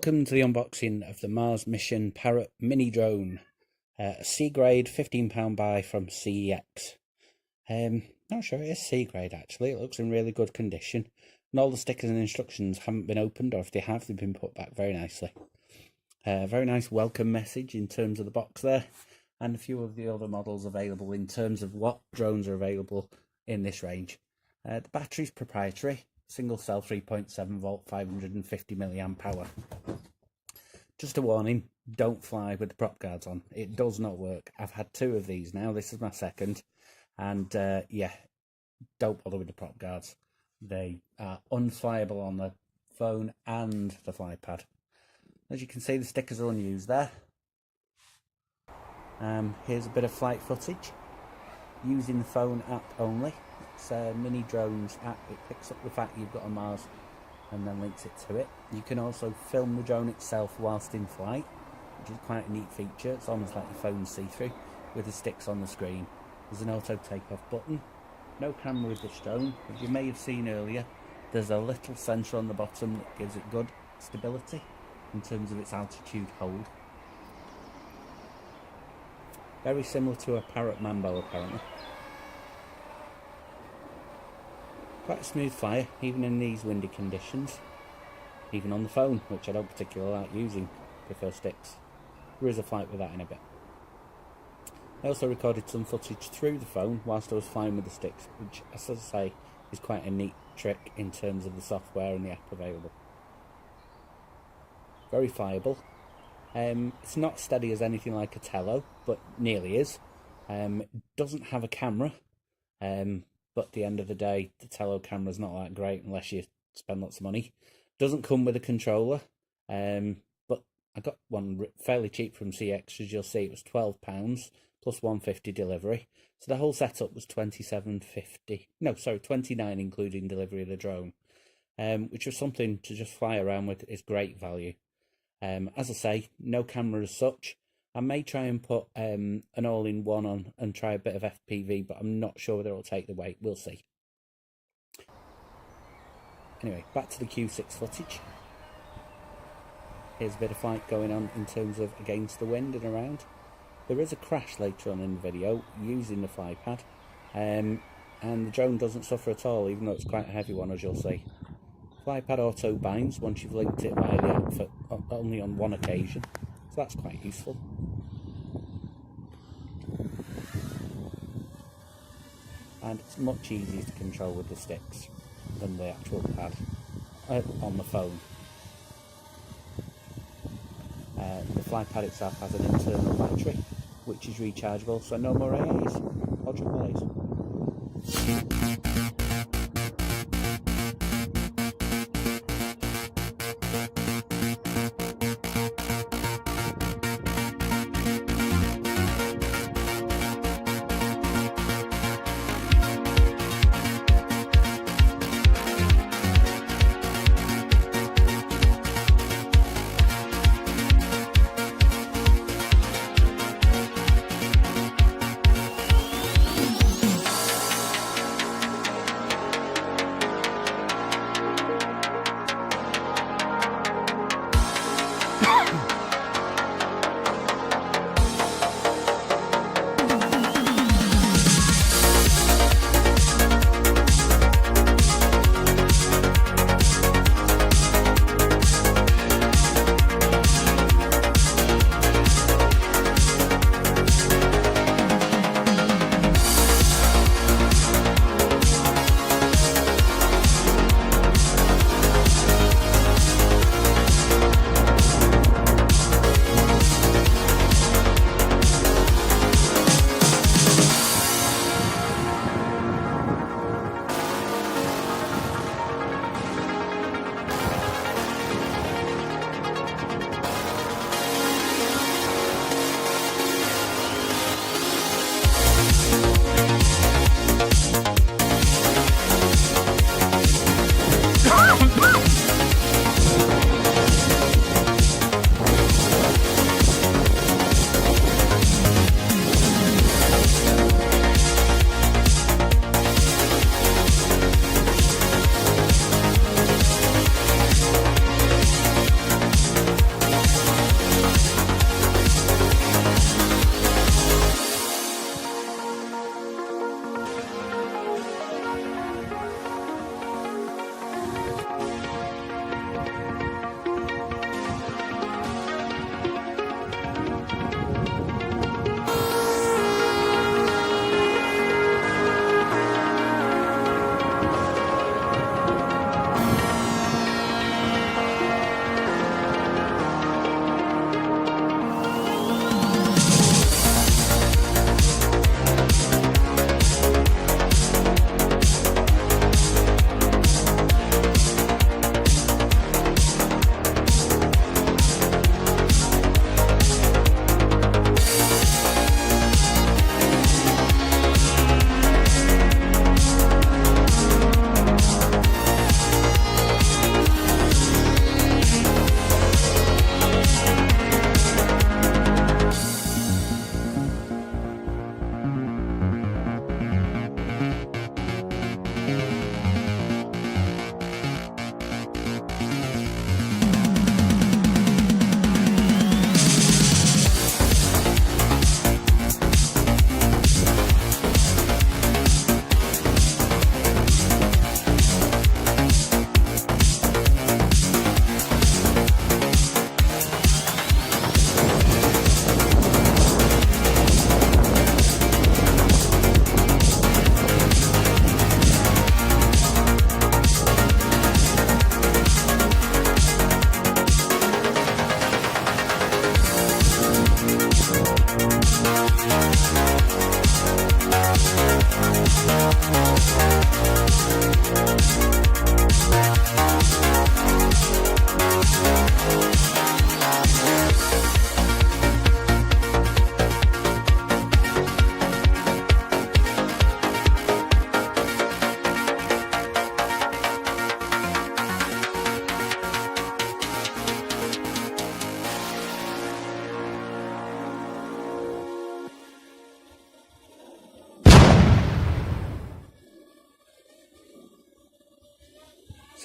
Welcome to the unboxing of the Mars Mission Parrot mini drone, a C grade £15 buy from CEX. Not sure it is C grade actually, it looks in really good condition, and all the stickers and instructions haven't been opened, or if they have, they've been put back very nicely. Very nice welcome message in terms of the box there, and a few of the other models available in terms of what drones are available in this range. The battery's proprietary. Single cell 3.7 volt 550 milliamp power. Just a warning, don't fly with the prop guards on. It does not work. I've had two of these now, this is my second, and yeah, don't bother with the prop guards. They are unflyable on the phone and the fly pad. As you can see, the stickers are unused there. Here's a bit of flight footage using the phone app only. It's a mini drones app. It picks up the fact you've got a Mars and then links it to it. You can also film the drone itself whilst in flight, which is quite a neat feature. It's almost like your phone see-through with the sticks on the screen. There's an auto takeoff button. No camera with this drone. As you may have seen earlier, there's a little sensor on the bottom that gives it good stability in terms of its altitude hold. Very similar to a Parrot Mambo apparently. Quite a smooth flyer, even in these windy conditions. Even on the phone, which I don't particularly like using, prefer sticks. There is a flight with that in a bit. I also recorded some footage through the phone whilst I was flying with the sticks, which, as I say, is quite a neat trick in terms of the software and the app available. Very flyable. It's not steady as anything like a Tello, but nearly is. It doesn't have a camera. But at the end of the day, the Tello camera's not that great unless you spend lots of money. Doesn't come with a controller, but I got one fairly cheap from CX. As you'll see, it was £12 plus £150 delivery. So the whole setup was £27.50. No, sorry, £29 including delivery of the drone, which was something to just fly around with. Is great value. As I say, no camera as such. I may try and put an all-in-one on and try a bit of FPV, but I'm not sure whether it'll take the weight. We'll see. Anyway, back to the Q6 footage. Here's a bit of flight going on in terms of against the wind and around. There is a crash later on in the video using the fly pad, and the drone doesn't suffer at all, even though it's quite a heavy one, as you'll see. Fly pad auto binds once you've linked it via the outfit, only on one occasion. So that's quite useful. And it's much easier to control with the sticks than the actual pad on the phone. The fly pad itself has an internal battery which is rechargeable, so no more AAs or AAAs.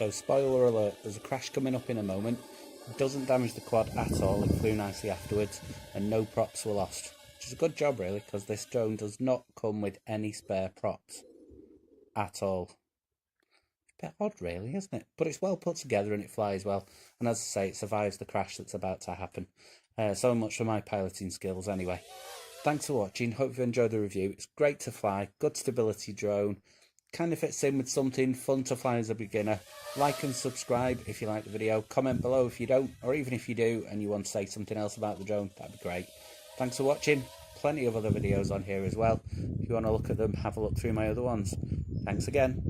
So spoiler alert, there's a crash coming up in a moment. It doesn't damage the quad at all, it flew nicely afterwards, and no props were lost. Which is a good job really, because this drone does not come with any spare props at all. A bit odd really, isn't it? But it's well put together and it flies well. And as I say, it survives the crash that's about to happen. So much for my piloting skills anyway. Thanks for watching, hope you enjoyed the review. It's great to fly, good stability drone. Kind of fits in with something fun to fly as a beginner. Like and subscribe if you like the video. Comment below if you don't, or even if you do and you want to say something else about the drone, that'd be great. Thanks for watching. Plenty of other videos on here as well. If you want to look at them, have a look through my other ones. Thanks again.